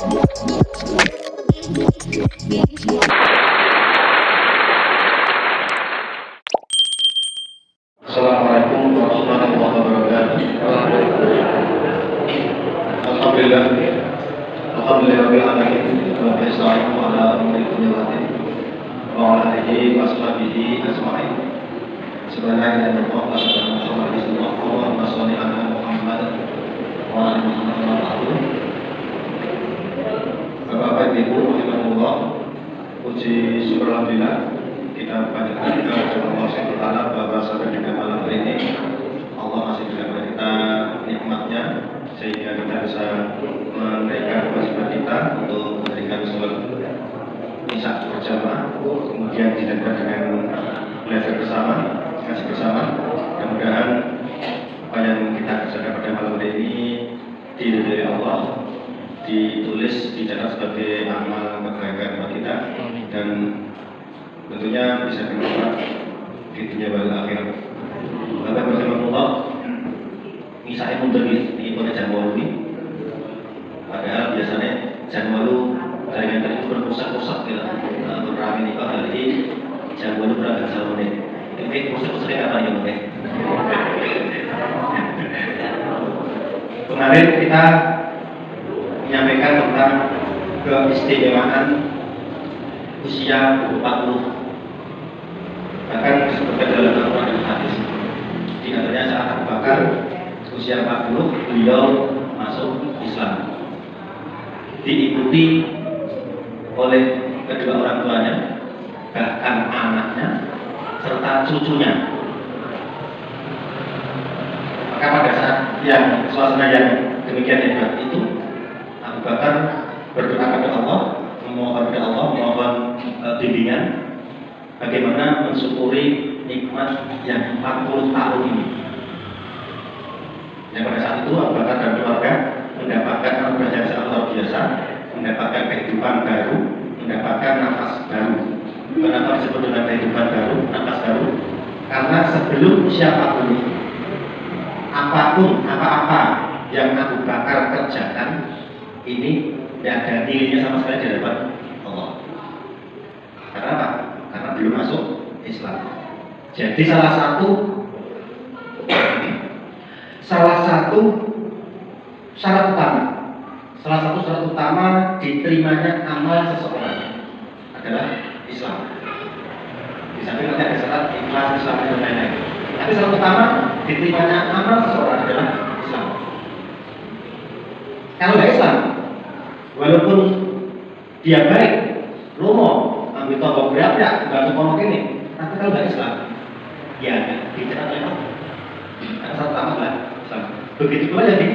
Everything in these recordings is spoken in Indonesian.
Assalamualaikum warahmatullahi wabarakatuh. Alhamdulillah, alhamdulillahirabbil alamin. Wa bi'asaihi ala umuri dunyati wa ala alihi wa sahbihi ajma'in. Subhanallah wa bihamdihi Allahumma shalli ala Muhammad wa ala ali Muhammad. Bapak Ibu rahimahullah, puji syukur alhamdulillah kita panjatkan kepada Allah Subhanahu wa taala bahwa sampai dengan malam hari ini Allah masih berikan kita nikmatnya sehingga kita bisa menunaikan kewajiban kita untuk memberikan sholat isya berjamaah, kemudian dilanjutkan dengan belajar bersama, ngaji bersama. Mudah-mudahan apa yang kita kerjakan pada malam hari ini diridhoi Allah, ditulis dicatat sebagai amal kebaikan buat kita, dan tentunya bisa bermanfaat di dunia wal akhirat. Bapak Rahimahullah, misalnya mundur di kota Jawa ini, padahal biasanya Jawa jaringan itu berpusat-pusat gitu, beramai nikah dari Jawa itu beragam Jawa ini. Ini pusat-pusatnya apa ya mungkin? Kemarin kita menyampaikan tentang keistimewaan usia 40. Bahkan disebutkan dalam Al-Quran dan hadis. Di antaranya saat Abu Bakar usia 40 beliau masuk Islam, diikuti oleh kedua orang tuanya, bahkan anaknya serta cucunya. Maka pada saat yang suasana yang demikian hebat itu, Abu Bakar berdoa kepada Allah, memohon kepada Allah, memohon bimbingan bagaimana mensyukuri nikmat yang 40 tahun ini. Yang pada saat itu Abu Bakar dan keluarga mendapatkan anugerah yang sangat luar biasa, mendapatkan kehidupan baru, mendapatkan nafas baru. Kenapa disebut dengan kehidupan baru, nafas baru? Karena sebelum usia 40, apapun apa-apa yang Abu Bakar kerjakan ini tidak ada nilainya sama sekali di hadapan Allah. Karena apa? Karena belum masuk Islam. Jadi salah satu syarat utama diterimanya amal seseorang adalah Islam. Di samping nanti ada syarat ikhlas, Islam dan lain-lain. Tapi syarat utama diterimanya amal seseorang adalah Islam. Kalau nggak Islam, walaupun dia baik, romo, ambil toko berat ya, bantu pondok ini, tapi kalau nggak Islam, ya dicetak oleh Allah. Karena satu utama adalah Islam. Begitu pula jadi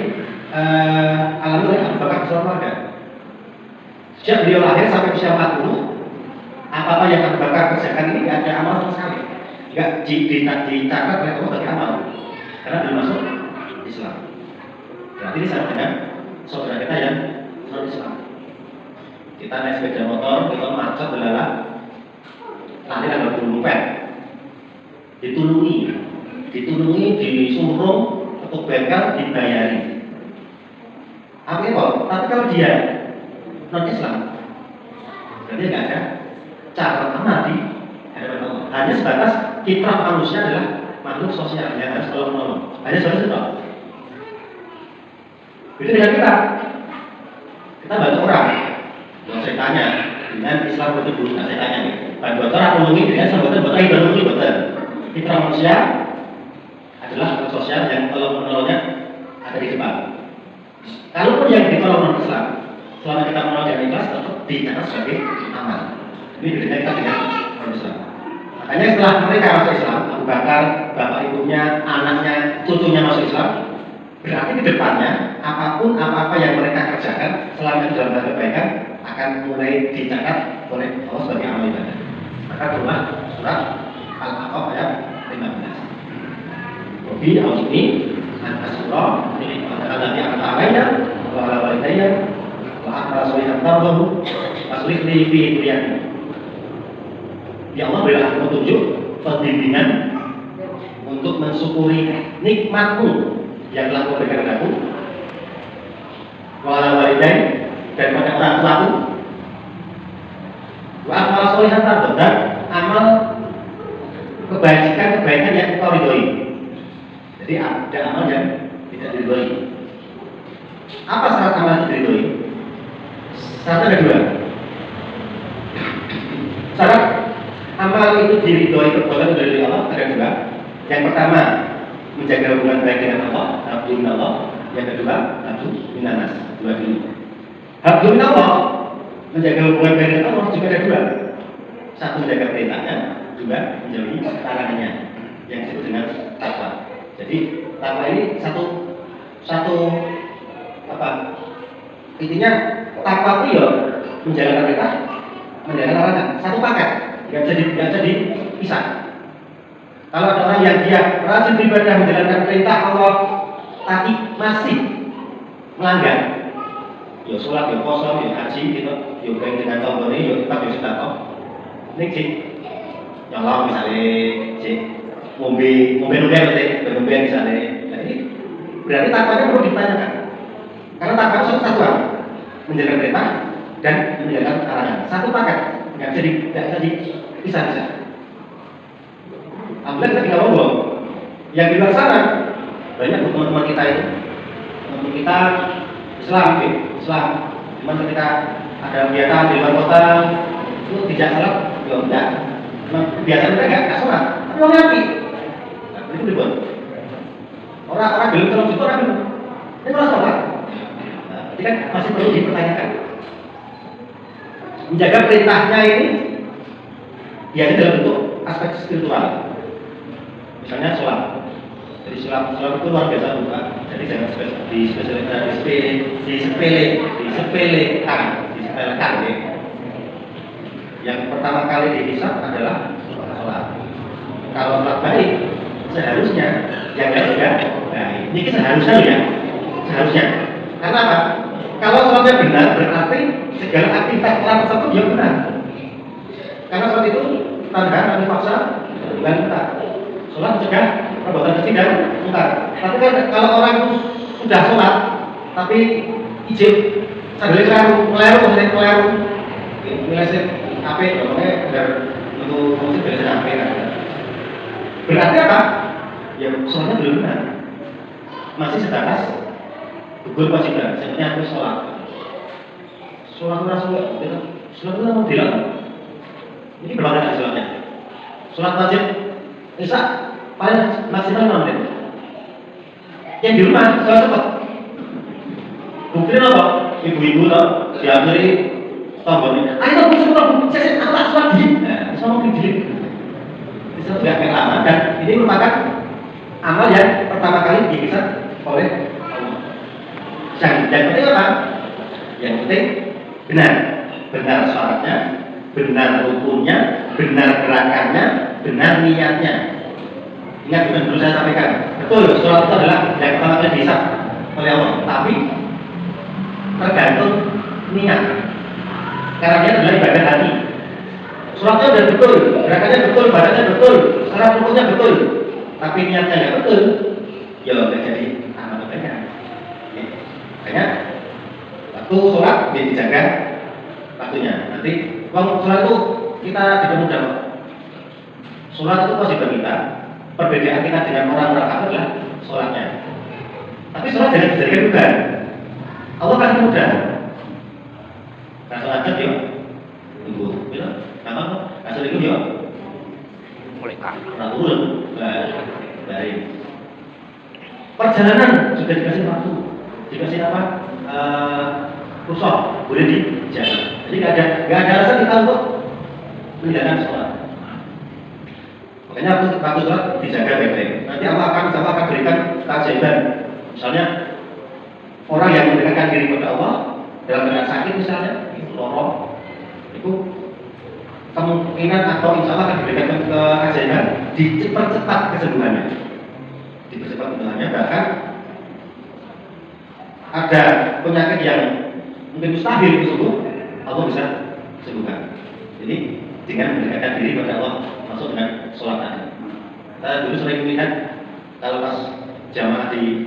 alami oleh Abu Bakar bersama keluarga. Sejak beliau lahir sampai usia 40, apa-apa yang Abu Bakar kerjakan ini nggak ada amal sama sekali, nggak dicatat oleh Allah sebagai amal, karena belum masuk Islam. Berarti ini sama dengan saudara kita yang non Islam. Kita naik sepeda motor, kita macet belalang, nanti ada dompet, ditulungi, disuruh untuk bengkel dibayari. Apa itu? Tapi kalau dia non Islam, berarti nggak ada cara amal di hadapan Allah. Hanya sebatas fitrah manusia adalah makhluk sosial yang harus tolong menolong. Hanya sebatas itu. Itu dengan kita bantu orang. Kalau saya tanya dengan Islam betul dulu, saya tanya nih, bantu orang menolongi dengan Islam betul betul. Fitrah manusia adalah makhluk sosial yang tolong menolongnya ada di depan. Kalaupun yang ditolong non Islam, selama kita menolong dengan ikhlas, tetap dicatat sebagai amal. Ini berbeda dengan non Islam. Makanya setelah mereka masuk Islam, Abu Bakar, bapak ibunya, anaknya, cucunya masuk Islam, berarti di depannya apapun apa-apa yang mereka kerjakan selama dalam kebaikan akan mulai dicatat oleh Allah sebagai amal ibadah. Maka itulah surat Al-A'raf ayat 15. Wabi al-ini an-asura alladhi an'amta 'alayya wa 'ala walidayya wa aqra sholihan tardahu aslih li fi dunyati. Ya Allah, berilah petunjuk, pembimbingan untuk mensyukuri nikmatmu yang telah kau berikan kepadaku, wa 'ala walidayya, daripada orang tuaku. Wa amal sholihan dan amal kebaikan yang kau ridhoi. Jadi ada amal yang tidak diridhoi. Apa syarat amal yang diridhoi? Syarat ada dua. Syarat amal itu diridhoi perbuatan dari Allah ada dua. Yang pertama menjaga hubungan baik dengan Allah, abdun Allah. Yang kedua abdun minanas. Dua dulu. Abdun Allah menjaga hubungan baik dengan Allah juga ada dua. Satu menjaga perintahnya, dua menjauhi larangannya. Yang disebut dengan takwa. Jadi takwa ini satu apa? Intinya takwa itu ya menjalankan perintah, menjalankan larangan. Satu paket, nggak bisa dipisah. Kalau ada orang yang dia rajin beribadah menjalankan perintah Allah, tapi masih melanggar, ya sholat, ya puasa, ya haji, gitu, ya baik dengan tombol ini, ya tetap ya sudah toh. Ini sih, nyolong misalnya, sih, ngombe misalnya. Jadi berarti takwanya perlu ditanyakan. Karena takwa itu satu menjalankan perintah dan menjalankan larangan. Satu paket, nggak bisa dipisah-pisah. Alhamdulillah kita tinggal ngomong. Yang di luar sana banyak teman-teman kita itu, teman kita Islam. Cuman ketika ada kegiatan di luar kota itu tidak sholat, ya enggak. Biasa mereka enggak sholat, tapi orang ngerti. Nah, itu dibuat. Orang belum terlalu itu orang belum. Ini malah sholat. Nah, ini kan masih perlu dipertanyakan. Menjaga perintahnya ini biasanya dalam bentuk aspek spiritual. Misalnya sholat. Jadi sholat itu luar biasa bukan. Jadi jangan disepelekan. Ya. Yang pertama kali dihisab adalah sholat. Kalau sholat baik, seharusnya yang lain juga baik. Ini seharusnya. Karena apa? Kalau sholatnya benar, berarti segala aktivitas orang tersebut juga benar. Karena sholat itu tanda anifaksa dan munkar. Sholat mencegah perbuatan keji dan munkar. Tapi kan kalau orang itu sudah sholat, tapi ijib, sambil keleru, ngelesin HP, pokoknya biar untuk musik dari HP kan. Berarti apa? Ya sholatnya belum benar. Masih sebatas gugur kewajiban. Sebenarnya aku sholat. Sholat itu mau bilang. Ini berapa kali sholatnya? Sholat wajib Isya paling maksimal 5 menit. Yang di rumah sholat cepat. Bukti apa? Ibu-ibu loh diambil tombolnya. Ayo aku saya tak sholat diri. Sama diri. Itu tidak kayak lama dan ini merupakan amal yang pertama kali dihisab oleh Allah. Yang penting apa? Yang penting benar syaratnya, benar rukunnya, benar gerakannya, benar niatnya. Ingat bukan dulu saya sampaikan. Betul, sholat itu adalah yang pertama kali dihisab oleh Allah. Tapi tergantung niat. Karena dia adalah ibadah hati. Sholatnya sudah betul, gerakannya betul, badannya betul, syarat rukunnya betul. Tapi niatnya nggak betul, ya nggak jadi amal kebaikan. Makanya waktu sholat dia dijaga waktunya. Nanti uang sholat itu kita dipermudah. Sholat itu kewajiban kita. Perbedaan kita dengan orang kafir adalah sholatnya. Tapi sholat jangan dijadikan beban. Allah kasih mudah. Nah sholatnya dia tunggu, bilang, apa? Kasih itu dia mulai kafir. Turun, baik. Perjalanan juga dikasih waktu, dikasih apa? Kursus boleh dijaga. Jadi nggak ada alasan kita untuk menjalankan sholat. Makanya waktu sholat dijaga baik-baik. Nanti Allah akan berikan keajaiban. Misalnya orang yang mendekatkan diri kepada Allah dalam keadaan sakit misalnya, lorong, itu kemungkinan atau insya Allah akan diberikan keajaiban, dipercepat kesembuhannya. Bahkan ada penyakit yang mungkin mustahil sembuh, Allah bisa sembuhkan. Jadi dengan mendekatkan diri kepada Allah, masuk dengan sholat tadi. Kita dulu sering melihat kalau pas jamaah di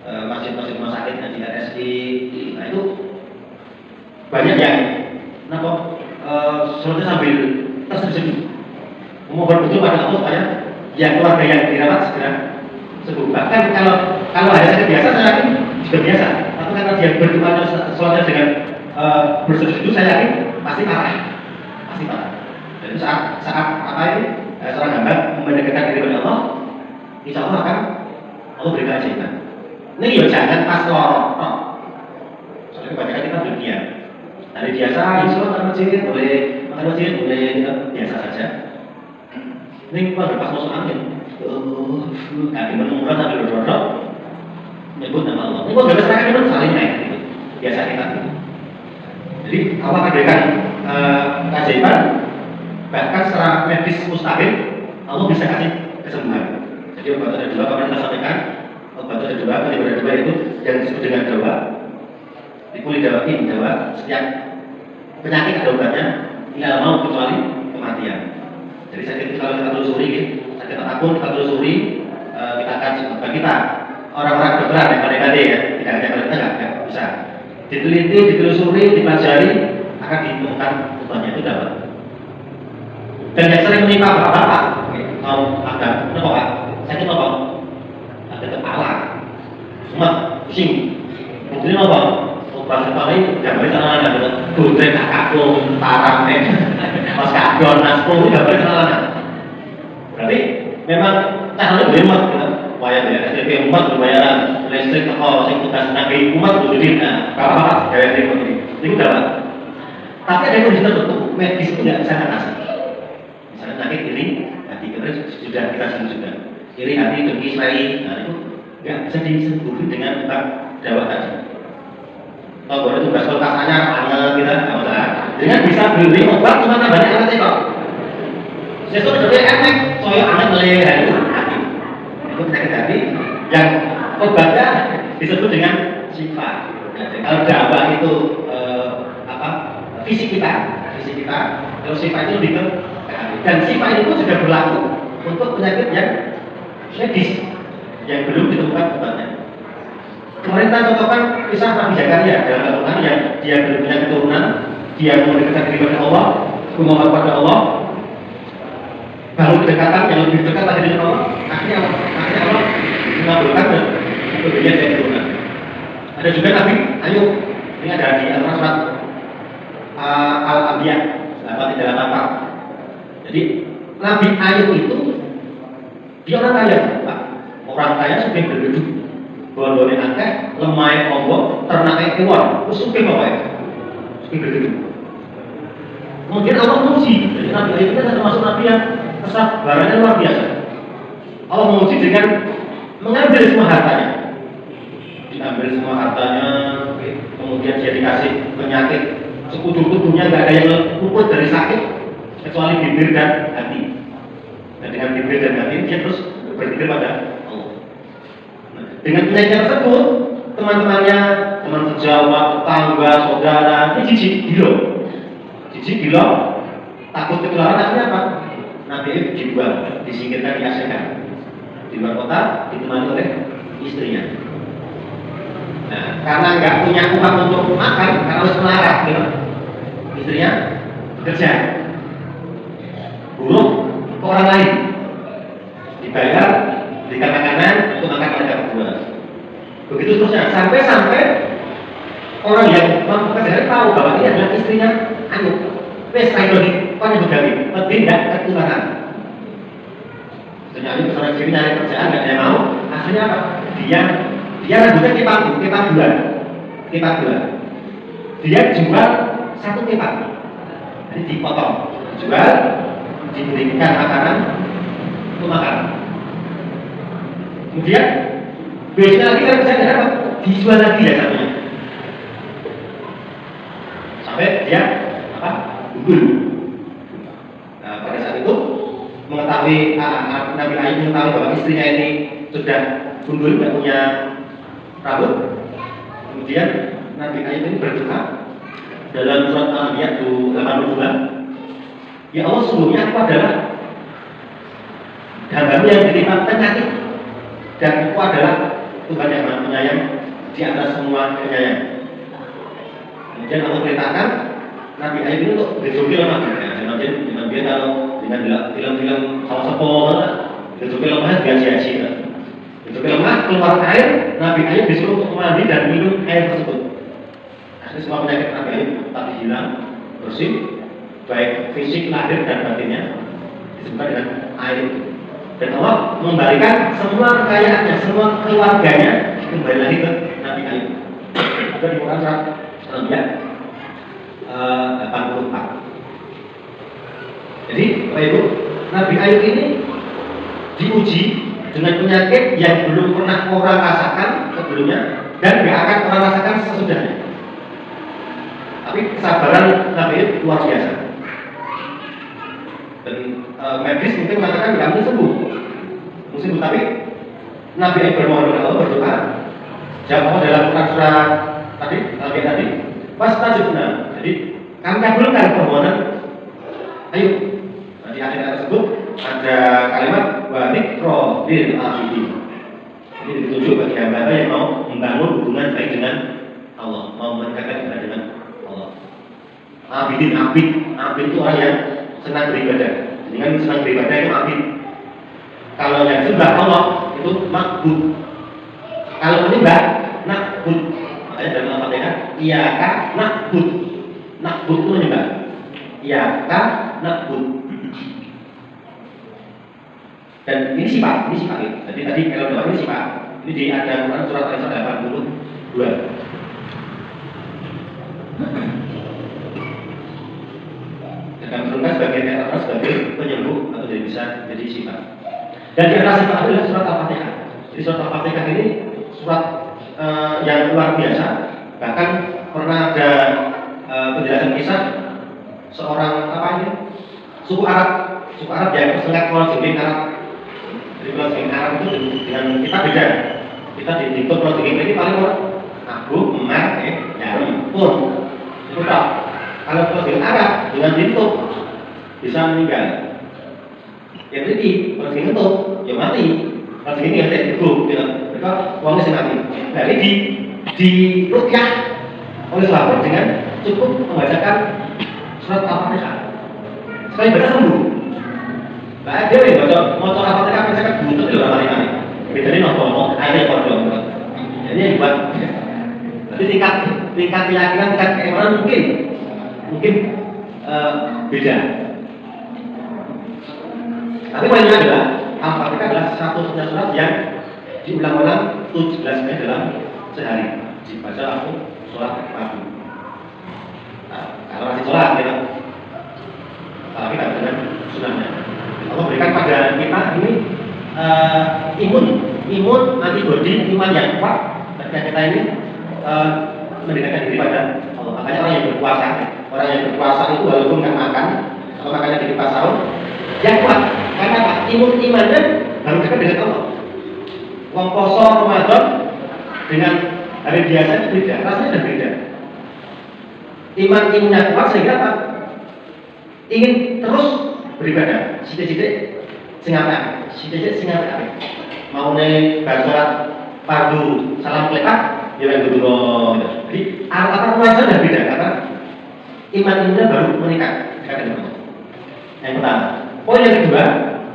masjid-masjid rumah sakit, di RSI, nah itu banyak yang sholatnya sambil terseduh-seduh, memohon betul pada Allah supaya yang keluarga yang dirawat segera sembuh. Bahkan kalau ada sakit biasa saya yakin juga biasa, tapi karena dia berdoa sholatnya dengan berseduh-seduh, saya yakin pasti parah. Jadi saat apa ini seorang hamba mendekatkan diri kepada Allah, insya Allah akan Allah berikan keajaiban. Ini ya jangan pas lorong, soalnya kebanyakan kita dunia. Hari biasa, insya masjid boleh makan masjid boleh biasa saja. Ini kalau pas masuk angin, kaki menurut sambil berdodok, nyebut nama Allah. Ini kalau nggak bisa kan saling naik, gitu. Biasa kita. Jadi Allah akan berikan keajaiban. Bahkan secara medis mustahil Allah bisa kasih kesembuhan. Jadi obat ada dua, kemarin kita sampaikan obat ada dua, ada dua itu yang disebut dengan dawa. Dikuli dawa, setiap penyakit ada obatnya, tidak mau kecuali kematian. Jadi sakit itu kalau kita telusuri, sakit apapun kita telusuri, kita akan obat kita. Orang-orang dokter yang pandai-pandai ya, tidak ada kalau kita nggak bisa. Diteliti, ditelusuri, dipelajari, akan ditemukan obatnya itu dapat. Dan yang sering menimpa bapak-bapak, kalau ada, kenapa pak? Sakit apa? Ada kepala, semua pusing. Mungkin apa? Obat ini gambarnya sana-sana, budek, kakakku, parang, mas kadon, nasko, gambarnya sana-sana. Berarti memang caranya berimut, wayang ya, SPP umat berbayaran, listrik teko, sing tugas nabi umat berdiri, bapak-bapak gaya remote ini, itu dapat. Tapi ada kondisi tertentu, medis itu nggak bisa ngatasi. Misalnya sakit iri, hati kita sudah kita sembuh juga. Iri hati, dengki, serai, nah itu nggak bisa disembuhin dengan obat dawa tadi. Kalau boleh tugas kulkasanya, hanya kita nggak masalah. Dengan bisa beli obat cuma tambahnya alatnya kok. Sesuatu dari efek, soalnya anak meleleh hati. Itu penyakit hati yang obatnya disebut dengan sifat. Kalau dawa itu fisik kita. Kalau sifat itu lebih ke hati. Dan sifat itu pun juga berlaku untuk penyakit yang medis yang belum ditemukan obatnya. Kemarin kita contohkan kisah Nabi Zakaria dalam Al-Quran yang dia belum punya keturunan, dia mendekatkan diri kepada Allah, memohon kepada Allah, baru kedekatan yang lebih dekat lagi dengan Allah, akhirnya Allah mengabulkan dan memberikan dia keturunan. Ada juga Nabi Ayub, ini ada di Al-Quran Al-Anbiya 834. Jadi Nabi Ayub itu dia orang kaya, Pak. Orang kaya sudah berduduk, bodohnya akeh, lemah ombok, ternaknya keluar, terus suka pokoknya, suka berduduk. Kemudian Allah menguji, jadi Nabi Ayub itu termasuk Nabi yang kesabarannya luar biasa. Allah menguji dengan mengambil semua hartanya, diambil semua hartanya, kemudian dia dikasih penyakit sekutu-kutunya, nggak ada yang luput dari sakit kecuali bibir dan hati. Dan dengan bibir dan hati dia terus berpikir pada Allah. Dengan penyakit tersebut, teman-temannya, teman sejawat, tetangga, saudara, ini jijik gila, takut ketularan. Akhirnya apa? Nabi Ayub dibuang, disingkirkan, diasingkan di luar kota, ditemani oleh istrinya. Nah, karena nggak punya uang untuk makan, karena harus melarat, gitu. Istrinya bekerja, buruh ke orang lain, dibayar, berikan makanan untuk makan mereka berdua. Begitu terusnya, sampai orang yang bekerja tahu bahwa ini adalah istrinya Ayub. Wes kayak lagi, kau yang begawi, tidak ketularan. Istrinya Ayub bersama istri nyari kerjaan, nggak ada yang mau. Akhirnya apa? Dia rambutnya kepak dua. Dia jual satu kepak, jadi dipotong, jual, diberikan makanan untuk makan. Kemudian besoknya lagi kan kerjaan apa? Dijual lagi ya satunya, sampai dia apa? Gundul. Nah, pada saat itu mengetahui Nabi Ayub mengetahui bahwa istrinya ini sudah gundul, tidak punya rambut. Kemudian Nabi Ayub ini berdoa dalam surat Al-Anbiya 82. Ya Allah, sungguhnya aku adalah hamba-Mu yang ditimpa penyakit, dan Engkau adalah Tuhan yang Maha Penyayang di atas semua penyayang. Kemudian Allah perintahkan Nabi Ayub ini untuk berjoki lemah. Dengan dia kalau dengan film-film sama sepuluh, berjoki lemah biasa-biasa. Berjoki lemah keluar air, Nabi Ayub disuruh untuk mandi dan minum air tersebut. Akhirnya semua penyakit Nabi Ayub tadi hilang, bersih, baik fisik, lahir dan batinnya disebutkan dengan air. Dan Allah membalikan semua kekayaannya, semua keluarganya kembali lagi ke Nabi Ayub. Ada di Quran surat Al-Anbiya 84. Jadi, Bapak Ibu, Nabi Ayub ini diuji dengan penyakit yang belum pernah orang rasakan sebelumnya dan tidak akan orang rasakan sesudahnya. Tapi kesabaran Nabi Ayub luar biasa. Dan medis mungkin mengatakan tidak mungkin sembuh, tapi Nabi Ayub bermohon kepada Allah, berdoa. Jawab dalam Quran surat tadi, fastajibna. Jadi kami kabulkan permohonan Ayub. Di akhir ayat tersebut ada kalimat wa dzikra lil abidin. Ini ditunjuk bagi hamba yang mau membangun hubungan baik dengan Allah, mau mendekatkan ibadah dengan Allah. Abidin, abid itu orang yang senang beribadah. Dengan senang beribadah itu abid. Kalau yang sembah Allah itu makbud. Kalau menyembah nakbud. Makanya dalam Al-Fatihah iyyaka na'bud. Na'bud itu menyembah. Iyyaka na'bud. Dan ini sifat. Jadi tadi kalau doa ini sifat. Ini di ada Quran surat Al-Isra 82. Dan berubah sebagai kata sebagai penyembuh atau jadi bisa jadi sifat. Dan di atas sifat adalah surat Al-Fatihah. Jadi surat Al-Fatihah ini surat yang luar biasa. Bahkan pernah ada penjelasan kisah seorang suku Arab yang tersengat Pulau Jengking Arab. Jadi Pulau Jengking Arab itu dengan kita beda. Kita di Pulau Jengking ini paling Abu, Umar, Yarim, Pun. Itu tak. Kalau Pulau Jengking Arab dengan Dintuk bisa meninggal. Yang ini Pulau Jengking itu ya mati. Pulau Jengking yang tidak hidup, mereka uangnya sih mati. Jadi di rukyah oleh sahabat dengan cukup membacakan surat Al-Fatihah. Sekali baca sembuh. Nah, dia baca motor Al-Fatihah misalkan buntut di dalam hari-hari. Bedanya nonton, akhirnya kodok. Ini yang buat. Jadi tingkat keyakinan, tingkat keimanan mungkin beda. Tapi poinnya adalah Al-Fatihah adalah satu-satunya surat yang diulang-ulang 17 kali dalam sehari. Dibaca langsung sholat pagi. Nah, kalau masih sholat kita tapi tidak dengan sunahnya. Allah berikan pada kita ini imun antibodi, iman yang kuat ketika kita ini mendekatkan diri pada Allah. Makanya orang yang berpuasa itu walaupun nggak makan atau makannya di pas sahur yang kuat. Karena apa? Imannya baru dekat dengan Allah. Wong poso Ramadan dengan hari biasa itu beda, rasanya beda. Imannya kuat sehingga apa? Ingin terus beribadah, sidik-sidik sing apik, mau nih baca fardu salam klepak ya yang dulu. Jadi apa wajar dan beda karena imannya baru meningkat dekat dengan Allah. Yang pertama. Poin yang kedua,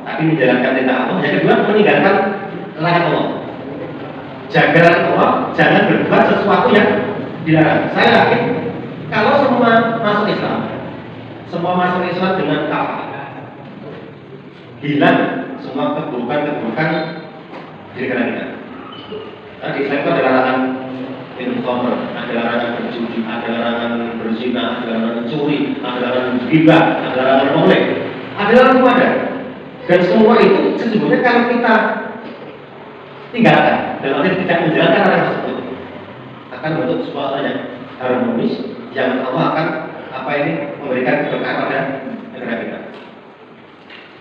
tapi menjalankan perintah Allah. Yang kedua, meninggalkan larangan Allah. Jaga Allah, jangan berbuat sesuatu yang dilarang. Saya yakin kalau semua masuk Islam dengan kafir, hilang semua keburukan di negara kita. Nah, di Islam itu ada larangan minum khamr, ada larangan berjudi, ada larangan berzina, ada larangan curi, ada larangan ghibah, ada larangan molek, ada larangan semua ada. Dan semua itu sesungguhnya kalau kita tinggalkan dan arti tidak menjalankan larangan tersebut akan membentuk suasana yang harmonis yang Allah akan memberikan keberkahan pada negara kita.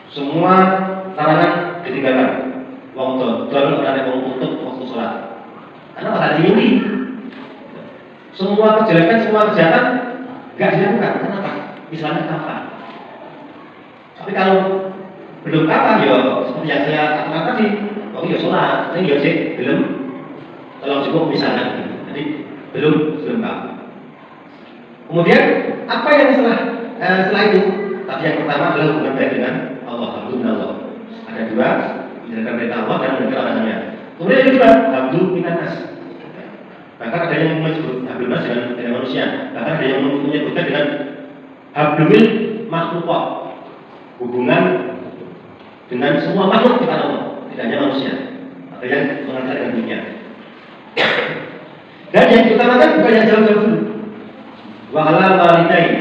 Semua larangan ditinggalkan. Wong dodol ora nek wong tutup waktu sholat. Karena pada ini semua kejahatan enggak dilakukan. Kenapa? Islamnya kafir. Tapi kalau belum kafir ya seperti yang saya katakan tadi, ya sholat, ini ya belum kalau cukup misalnya. Jadi belum kafir. Kemudian apa yang setelah itu? Tadi yang pertama adalah hubungan baik dengan Allah, Alhamdulillah. Ada dua, menjalankan perintah Allah dan menjalankan larangannya. Kemudian yang kedua, Abdul Minanas. Bahkan ada yang menyebut Abdul Mas dengan manusia. Bahkan ada yang menyebutkan dengan Abdul Makhlukah. Hubungan dengan semua makhluk kita Allah, tidak hanya manusia. Ada yang mengatakan dengan demikian. Dan yang diutamakan bukan yang jauh-jauh dulu. Wa halal walidain.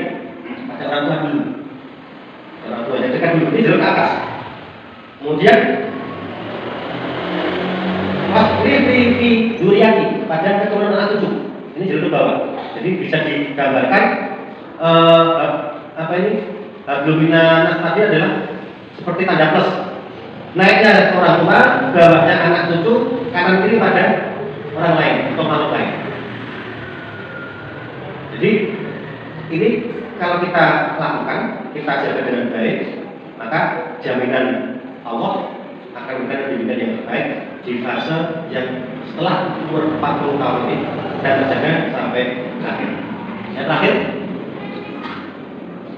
Ada orang tua dulu. Orang tua yang dekat dulu. Ini jalur ke atas. Kemudian Wasrifi Duriati pada keturunan anak cucu. Ini jalur ke bawah. Jadi bisa digambarkan apa ini? Globina nas tadi adalah seperti tanda plus. Naiknya orang tua, bawahnya anak cucu, kanan kiri pada orang lain atau makhluk lain. Jadi ini kalau kita lakukan, kita jaga dengan baik, maka jaminan Allah akan memberikan jaminan yang terbaik di fase yang setelah umur 40 tahun ini dan terjaga sampai akhir. Yang terakhir,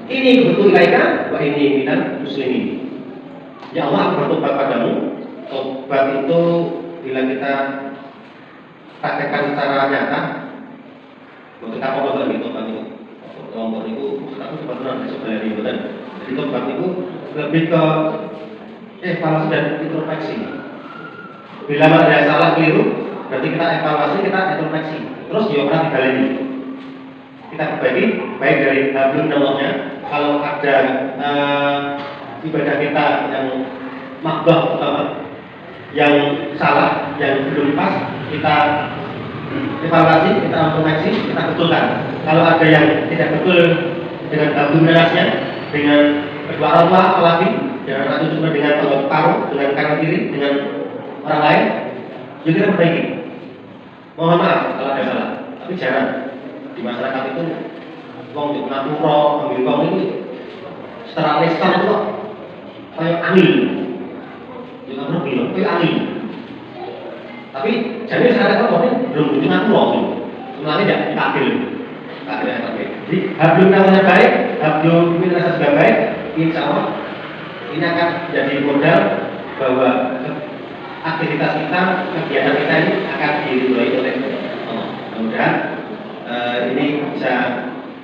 ini betul ilaika wa ini minal muslimin. Ya Allah, aku bertobat padamu. Tobat itu bila kita praktekkan secara nyata, kita mau bagi tobat itu. Tobat itu aku sebenarnya sebenarnya itu kan. Jadi tobat itu lebih ke evaluasi dan introspeksi. Bila ada salah keliru, berarti kita evaluasi, kita introspeksi. Terus ya orang digali. Kita perbaiki baik dari belum Allahnya. Kalau ada ibadah kita yang makbah pertama, yang salah, yang belum pas, kita evaluasi, kita introspeksi, kita betulkan. Kalau ada yang tidak betul dengan abdulnasnya, dengan kedua orang tua, apalagi dengan anak cucu, dengan paruh, dengan kanan kiri, dengan orang lain, juga kita perbaiki. Mohon maaf kalau ada salah, tapi jangan di masyarakat itu wong di Napura, ambil wong ini setelah lisan itu kayak angin, juga pernah bilang kayak angin. Tapi jadi saya kata ini belum butuh Napura tuh, sebenarnya tidak diambil, yang terbaik. Jadi hablu namanya baik, hablu minasa juga baik, insya Allah ini akan jadi modal bahwa aktivitas kita, kegiatan kita ini akan diridhoi oleh Allah. Mudah-mudahan ini bisa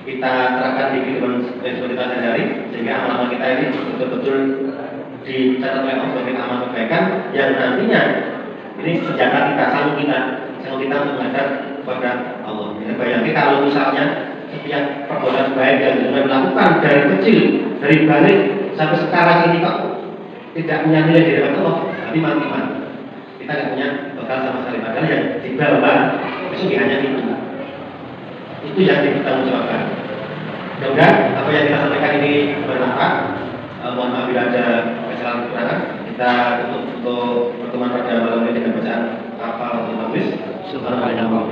kita terapkan di kehidupan kita sehari-hari sehingga amal-amal kita ini betul-betul dicatat oleh Allah sebagai amal kebaikan yang nantinya ini senjata kita, selalu kita menghadap kepada Allah. Ini bayangkan kalau misalnya setiap perbuatan baik yang kita lakukan dari kecil, dari balik sampai sekarang ini kok tidak punya nilai di hadapan Allah, berarti mati-mati. Kita tidak punya bekal sama sekali. Padahal yang dibawa itu hanya itu yang dipertanggungjawabkan. Mudah-mudahan apa yang kita sampaikan ini bermanfaat. Mohon maaf bila ada kesalahan kekurangan. Kita tutup untuk pertemuan pada malam ini dengan bacaan hafal atau tulis. Subhanallah.